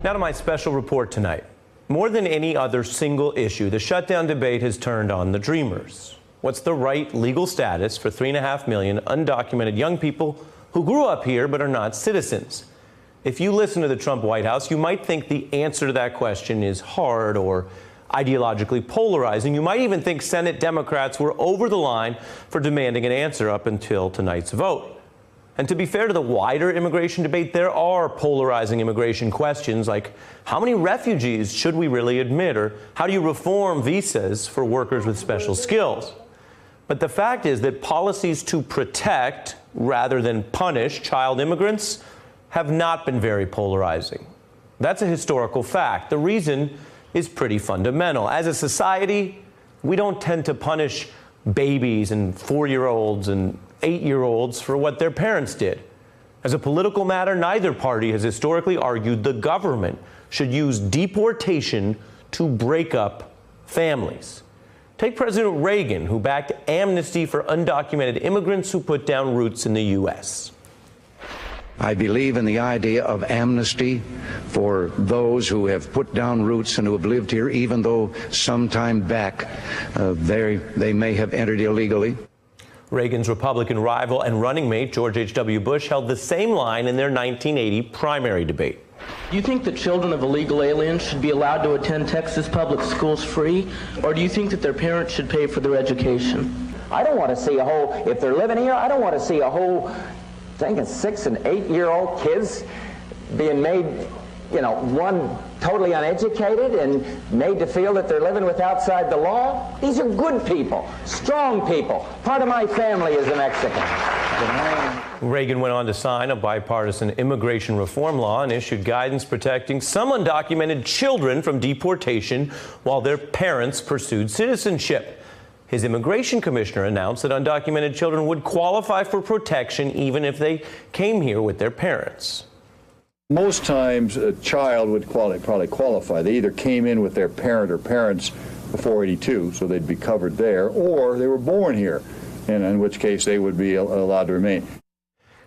Now to my special report tonight. More than any other single issue, the shutdown debate has turned on the dreamers. What's the right legal status for 3.5 million undocumented young people who grew up here but are not citizens? If you listen to the Trump White House, you might think the answer to that question is hard or ideologically polarizing. You might even think Senate Democrats were over the line for demanding an answer up until tonight's vote. And to be fair to the wider immigration debate, there are polarizing immigration questions like how many refugees should we really admit, or how do you reform visas for workers with special skills? But the fact is that policies to protect rather than punish child immigrants have not been very polarizing. That's a historical fact. The reason is pretty fundamental. As a society, we don't tend to punish babies and 4-year-olds and 8-year-olds for what their parents did. As a political matter, neither party has historically argued the government should use deportation to break up families. Take President Reagan, who backed amnesty for undocumented immigrants who put down roots in the U.S. I believe in the idea of amnesty for those who have put down roots and who have lived here, even though sometime back they may have entered illegally. Reagan's Republican rival and running mate, George H.W. Bush, held the same line in their 1980 primary debate. Do you think the children of illegal aliens should be allowed to attend Texas public schools free, or do you think that their parents should pay for their education? I don't want to see a whole, if they're living here, I don't want to see a whole thing of 6- and 8-year-old kids being made, one totally uneducated and made to feel that they're living with outside the law. These are good people, strong people. Part of my family is a Mexican. Reagan went on to sign a bipartisan immigration reform law and issued guidance protecting some undocumented children from deportation while their parents pursued citizenship. His immigration commissioner announced that undocumented children would qualify for protection even if they came here with their parents. Most times a child would probably qualify. They either came in with their parent or parents before '82, so they'd be covered there, or they were born here, and in which case they would be allowed to remain.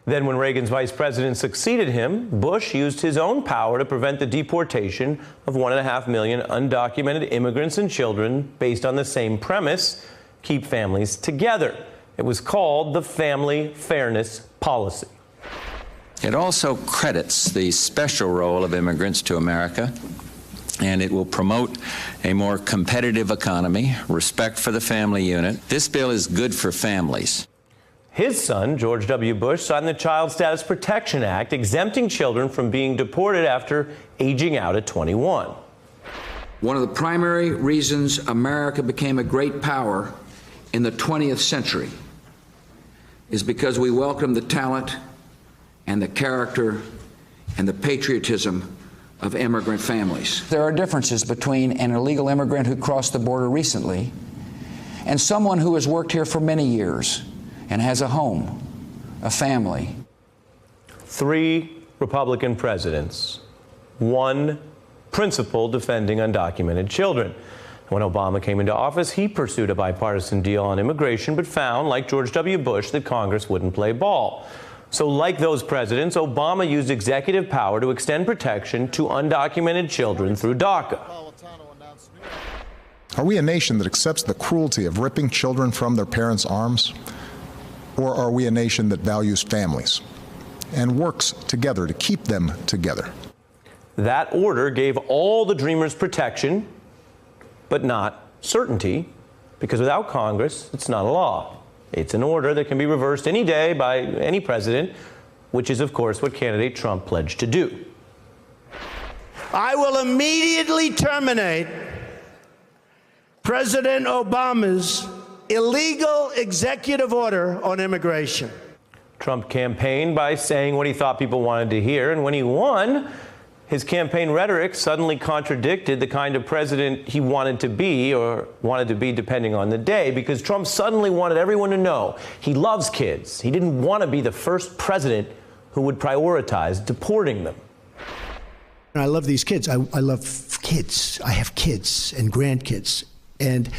Then when Reagan's vice president succeeded him, Bush used his own power to prevent the deportation of 1.5 million undocumented immigrants and children based on the same premise: keep families together. It was called the Family Fairness Policy. It also credits the special role of immigrants to America, and it will promote a more competitive economy, respect for the family unit. This bill is good for families. His son, George W. Bush, signed the Child Status Protection Act, exempting children from being deported after aging out at 21. One of the primary reasons America became a great power in the 20th century is because we welcomed the talent and the character and the patriotism of immigrant families. There are differences between an illegal immigrant who crossed the border recently and someone who has worked here for many years and has a home, a family. 3 Republican presidents, 1 principle defending undocumented children. When Obama came into office, he pursued a bipartisan deal on immigration, but found, like George W. Bush, that Congress wouldn't play ball. So like those presidents, Obama used executive power to extend protection to undocumented children through DACA. Are we a nation that accepts the cruelty of ripping children from their parents' arms? Or are we a nation that values families and works together to keep them together? That order gave all the dreamers protection, but not certainty, because without Congress, it's not a law. It's an order that can be reversed any day by any president, which is, of course, what candidate Trump pledged to do. I will immediately terminate President Obama's illegal executive order on immigration. Trump campaigned by saying what he thought people wanted to hear, and when he won, his campaign rhetoric suddenly contradicted the kind of president he wanted to be, or wanted to be depending on the day, because Trump suddenly wanted everyone to know he loves kids. He didn't want to be the first president who would prioritize deporting them. I love these kids. I love kids. I have kids and grandkids. And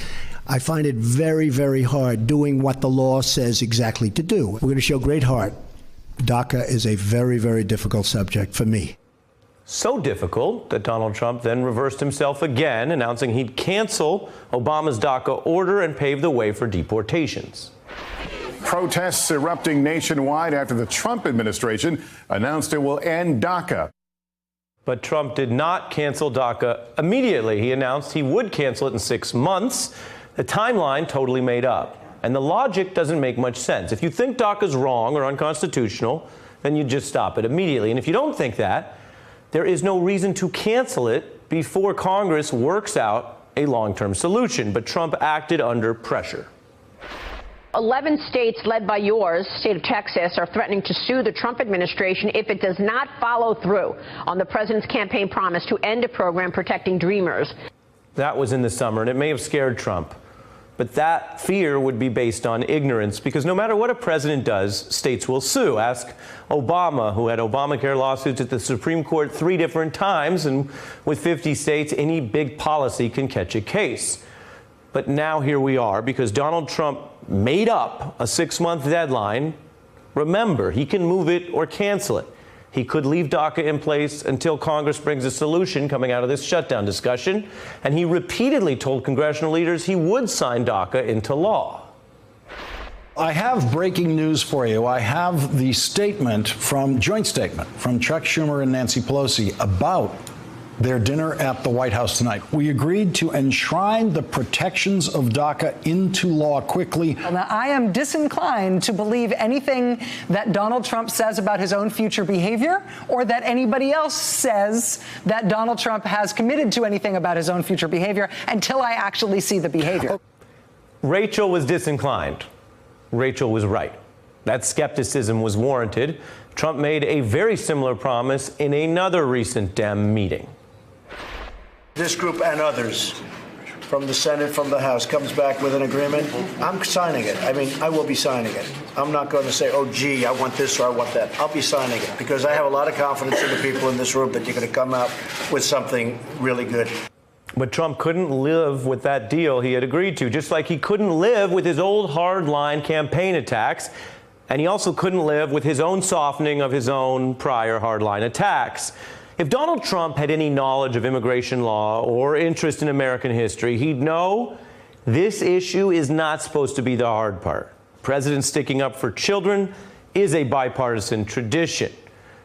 I find it very, very hard doing what the law says exactly to do. We're going to show great heart. DACA is a very, very difficult subject for me. So difficult that Donald Trump then reversed himself again, announcing he'd cancel Obama's DACA order and pave the way for deportations. Protests erupting nationwide after the Trump administration announced it will end DACA. But Trump did not cancel DACA immediately. He announced he would cancel it in 6 months. The timeline totally made up. And the logic doesn't make much sense. If you think DACA's wrong or unconstitutional, then you just stop it immediately. And if you don't think that, there is no reason to cancel it before Congress works out a long-term solution. But Trump acted under pressure. 11 states led by yours, state of Texas, are threatening to sue the Trump administration if it does not follow through on the president's campaign promise to end a program protecting dreamers. That was in the summer, and it may have scared Trump. But that fear would be based on ignorance, because no matter what a president does, states will sue. Ask Obama, who had Obamacare lawsuits at the Supreme Court 3 different times, and with 50 states, any big policy can catch a case. But now here we are, because Donald Trump made up a 6-month deadline. Remember, he can move it or cancel it. He could leave DACA in place until Congress brings a solution coming out of this shutdown discussion. And he repeatedly told congressional leaders he would sign DACA into law. I have breaking news for you. I have the joint statement from Chuck Schumer and Nancy Pelosi about their dinner at the White House tonight. We agreed to enshrine the protections of DACA into law quickly. Well, now, I am disinclined to believe anything that Donald Trump says about his own future behavior, or that anybody else says that Donald Trump has committed to anything about his own future behavior until I actually see the behavior. Rachel was disinclined. Rachel was right. That skepticism was warranted. Trump made a very similar promise in another recent Dem meeting. This group and others from the Senate, from the House, comes back with an agreement, I'm signing it. I mean, I will be signing it. I'm not going to say, oh, gee, I want this or I want that. I'll be signing it because I have a lot of confidence in the people in this room that you're going to come out with something really good. But Trump couldn't live with that deal he had agreed to, just like he couldn't live with his old hardline campaign attacks. And he also couldn't live with his own softening of his own prior hardline attacks. If Donald Trump had any knowledge of immigration law or interest in American history, he'd know this issue is not supposed to be the hard part. President sticking up for children is a bipartisan tradition.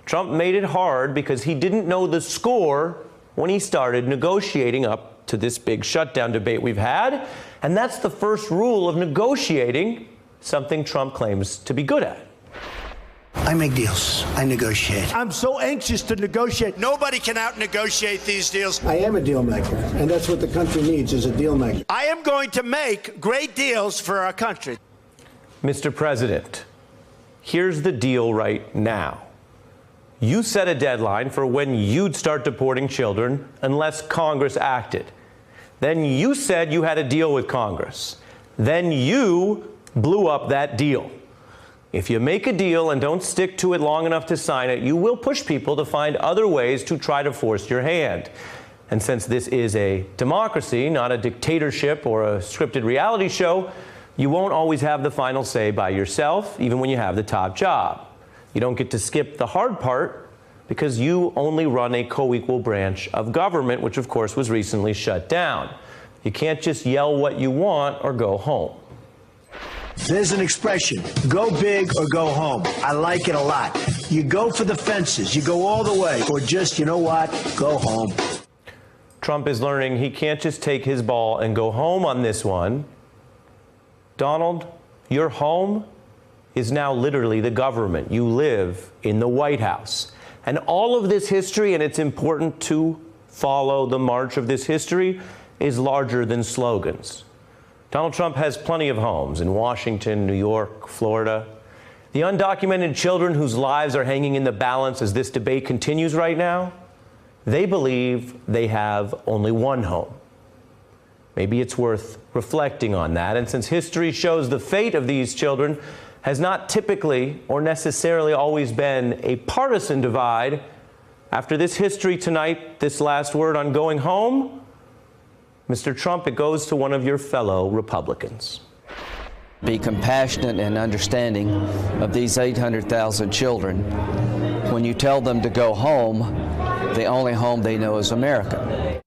Trump made it hard because he didn't know the score when he started negotiating up to this big shutdown debate we've had. And that's the first rule of negotiating, something Trump claims to be good at. I make deals. I negotiate. I'm so anxious to negotiate. Nobody can out-negotiate these deals. I am a deal maker, and that's what the country needs, is a deal maker. I am going to make great deals for our country. Mr. President, here's the deal right now. You set a deadline for when you'd start deporting children unless Congress acted. Then you said you had a deal with Congress. Then you blew up that deal. If you make a deal and don't stick to it long enough to sign it, you will push people to find other ways to try to force your hand. And since this is a democracy, not a dictatorship or a scripted reality show, you won't always have the final say by yourself, even when you have the top job. You don't get to skip the hard part because you only run a co-equal branch of government, which of course was recently shut down. You can't just yell what you want or go home. There's an expression, go big or go home. I like it a lot. You go for the fences, you go all the way, or just, you know what, go home. Trump is learning he can't just take his ball and go home on this one. Donald, your home is now literally the government. You live in the White House. And all of this history, and it's important to follow the march of this history, is larger than slogans. Donald Trump has plenty of homes in Washington, New York, Florida. The undocumented children whose lives are hanging in the balance as this debate continues right now, they believe they have only one home. Maybe it's worth reflecting on that. And since history shows the fate of these children has not typically or necessarily always been a partisan divide, after this history tonight, this last word on going home, Mr. Trump, it goes to one of your fellow Republicans. Be compassionate and understanding of these 800,000 children. When you tell them to go home, the only home they know is America.